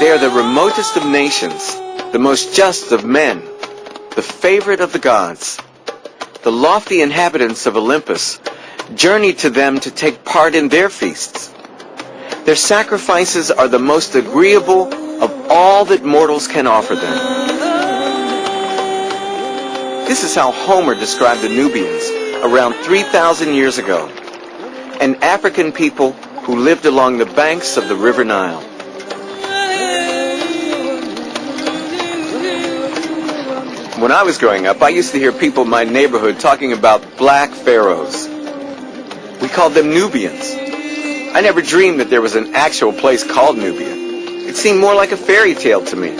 They are the remotest of nations, the most just of men, the favorite of the gods. The lofty inhabitants of Olympus journey to them to take part in their feasts. Their sacrifices are the most agreeable of all that mortals can offer them. This is how Homer described the Nubians around 3,000 years ago, an African people who lived along the banks of the river Nile. When I was growing up, I used to hear people in my neighborhood talking about black pharaohs. We called them Nubians. I never dreamed that there was an actual place called Nubia. It seemed more like a fairy tale to me.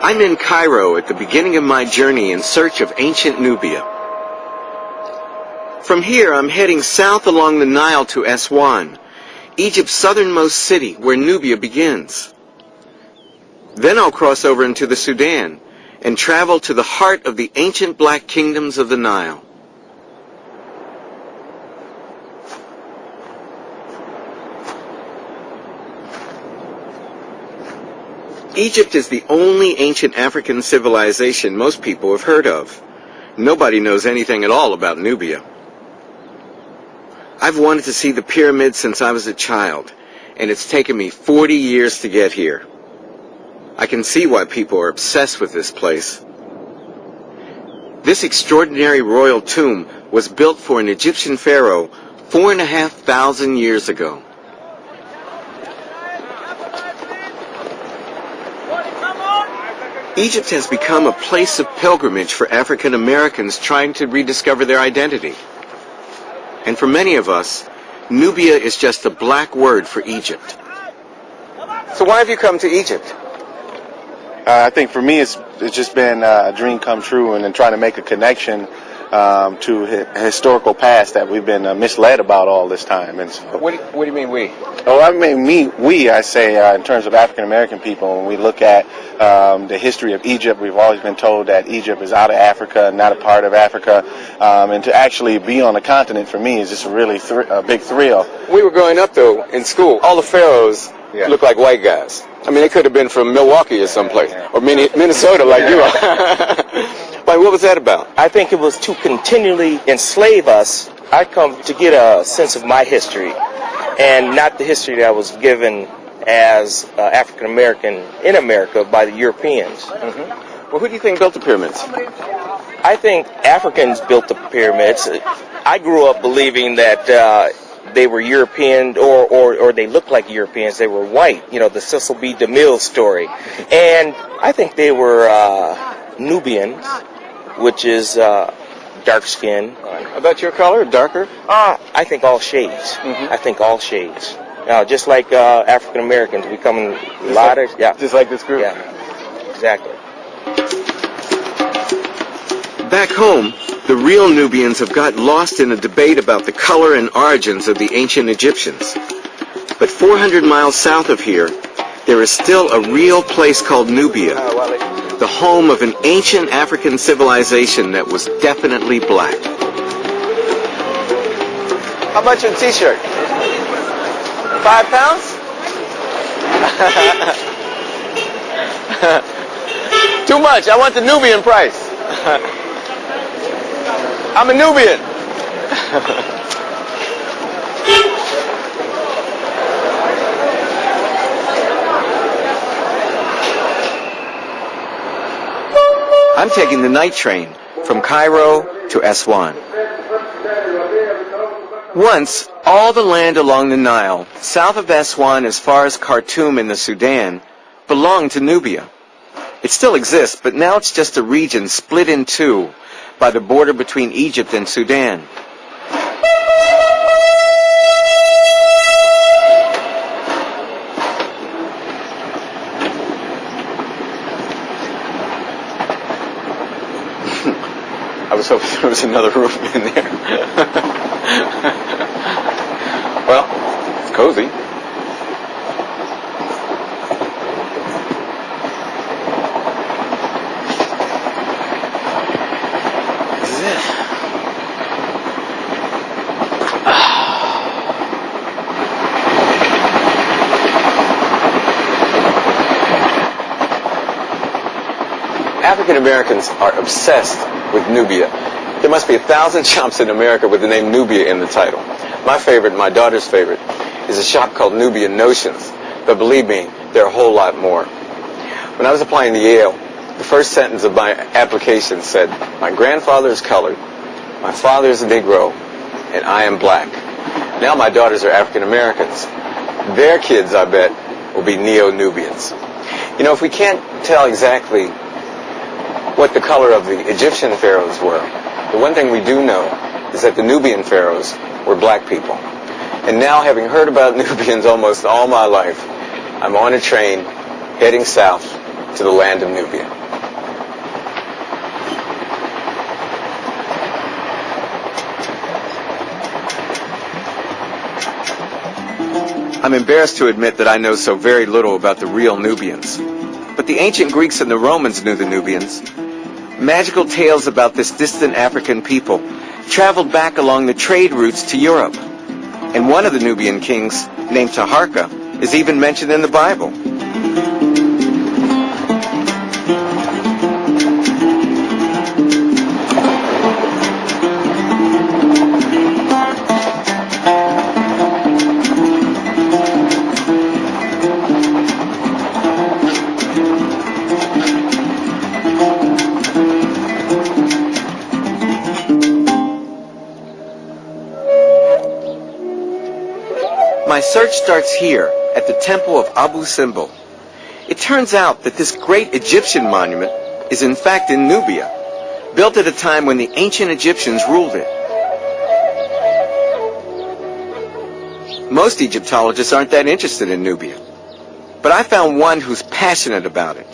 I'm in Cairo at the beginning of my journey in search of ancient Nubia. From here, I'm heading south along the Nile to Aswan, Egypt's southernmost city where Nubia begins. Then I'll cross over into the Sudan and travel to the heart of the ancient black kingdoms of the Nile. Egypt is the only ancient African civilization most people have heard of. Nobody knows anything at all about Nubia. I've wanted to see the pyramids since I was a child, and it's taken me 40 years to get here. I can see why people are obsessed with this place. This extraordinary royal tomb was built for an Egyptian pharaoh 4,500 years ago. Egypt has become a place of pilgrimage for African Americans trying to rediscover their identity. And for many of us, Nubia is just a black word for Egypt. So why have you come to Egypt? I think for me it's just been a dream come true, and then trying to make a connection to a historical past that we've been misled about all this time. And so, what do you mean we? Oh, I mean I say in terms of African American people, when we look at the history of Egypt, we've always been told that Egypt is out of Africa, not a part of Africa, and to actually be on the continent for me is just a really a big thrill. We were growing up though in school, all the pharaohs looked like white guys. I mean, they could have been from Milwaukee or someplace, or Minnesota like you are. Like, what was that about? I think it was to continually enslave us. I come to get a sense of my history, and not the history that was given as African American in America by the Europeans. Mm-hmm. Well, who do you think built the pyramids? I think Africans built the pyramids. I grew up believing that they were European, or they looked like Europeans. They were white. You know, the Cecil B. DeMille story. And I think they were Nubians, which is dark skin. About your color, darker? I think all shades. Mm-hmm. I think all shades. Just like African Americans becoming a lot of, just like this group. Yeah, exactly. Back home, the real Nubians have got lost in a debate about the color and origins of the ancient Egyptians. But 400 miles south of here, there is still a real place called Nubia, the home of an ancient African civilization that was definitely black. How much a t-shirt? 5 pounds? Too much. I want the Nubian price. I'm a Nubian. I'm taking the night train from Cairo to Aswan. Once, all the land along the Nile, south of Aswan as far as Khartoum in the Sudan, belonged to Nubia. It still exists, but now it's just a region split in two by the border between Egypt and Sudan. I was hoping there was another room in there. Well, it's cozy. African Americans are obsessed with Nubia. There must be 1,000 shops in America with the name Nubia in the title. My favorite, my daughter's favorite, is a shop called Nubian Notions. But believe me, there are a whole lot more. When I was applying to Yale, the first sentence of my application said, my grandfather is colored, my father is a Negro, and I am black. Now my daughters are African Americans. Their kids, I bet, will be Neo-Nubians. You know, if we can't tell exactly what the color of the Egyptian pharaohs were, the one thing we do know is that the Nubian pharaohs were black people. And now, having heard about Nubians almost all my life, I'm on a train heading south to the land of Nubia. I'm embarrassed to admit that I know so very little about the real Nubians. But the ancient Greeks and the Romans knew the Nubians. Magical tales about this distant African people traveled back along the trade routes to Europe. And one of the Nubian kings, named Taharka, is even mentioned in the Bible. My search starts here at the temple of Abu Simbel. It turns out that this great Egyptian monument is in fact in Nubia, built at a time when the ancient Egyptians ruled it. Most Egyptologists aren't that interested in Nubia, but I found one who's passionate about it.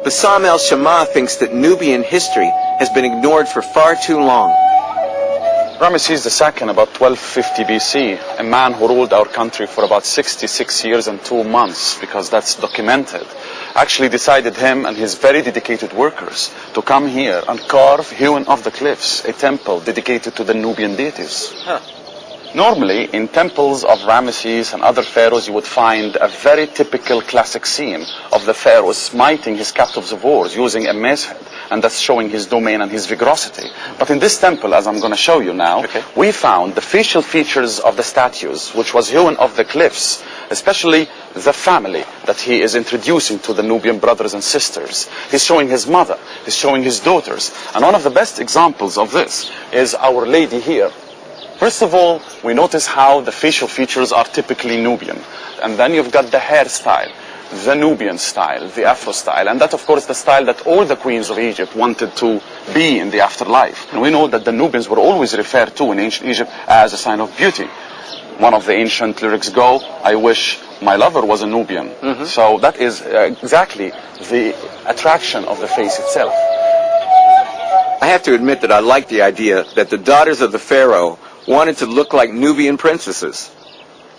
Bassam el-Shama thinks that Nubian history has been ignored for far too long. Ramesses II, about 1250 BC, a man who ruled our country for about 66 years and 2 months, because that's documented, actually decided him and his very dedicated workers to come here and carve, hewn off the cliffs, a temple dedicated to the Nubian deities. Normally, in temples of Ramesses and other pharaohs, you would find a very typical classic scene of the pharaoh smiting his captives of war using a mace head, and that's showing his domain and his vigorosity. But in this temple, as I'm going to show you now, we found the facial features of the statues, which was hewn off the cliffs, especially the family that he is introducing to the Nubian brothers and sisters. He's showing his mother, he's showing his daughters, and one of the best examples of this is Our Lady here. First of all, we notice how the facial features are typically Nubian. And then you've got the hairstyle, the Nubian style, the Afro style. And that, of course, the style that all the queens of Egypt wanted to be in the afterlife. And we know that the Nubians were always referred to in ancient Egypt as a sign of beauty. One of the ancient lyrics go, I wish my lover was a Nubian. So that is exactly the attraction of the face itself. I have to admit that I like the idea that the daughters of the pharaoh wanted to look like Nubian princesses,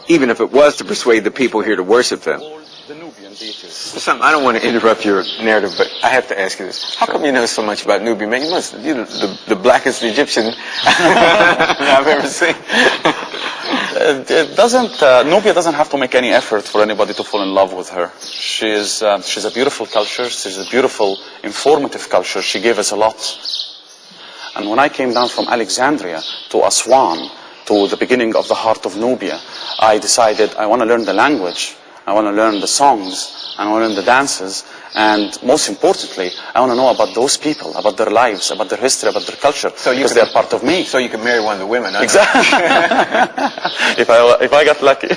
even if it was to persuade the people here to worship them. I don't want to interrupt your narrative, but I have to ask you this. How come you know so much about Nubia, man? You must, you're the blackest Egyptian I've ever seen. Nubia doesn't have to make any effort for anybody to fall in love with her. She's a beautiful culture. She's a beautiful, informative culture. She gave us a lot. And when I came down from Alexandria to Aswan, to the beginning of the heart of Nubia, I decided I want to learn the language, I want to learn the songs, I want to learn the dances, and most importantly, I want to know about those people, about their lives, about their history, about their culture, because they're part of me. So you can marry one of the women, huh? Exactly. If I got lucky.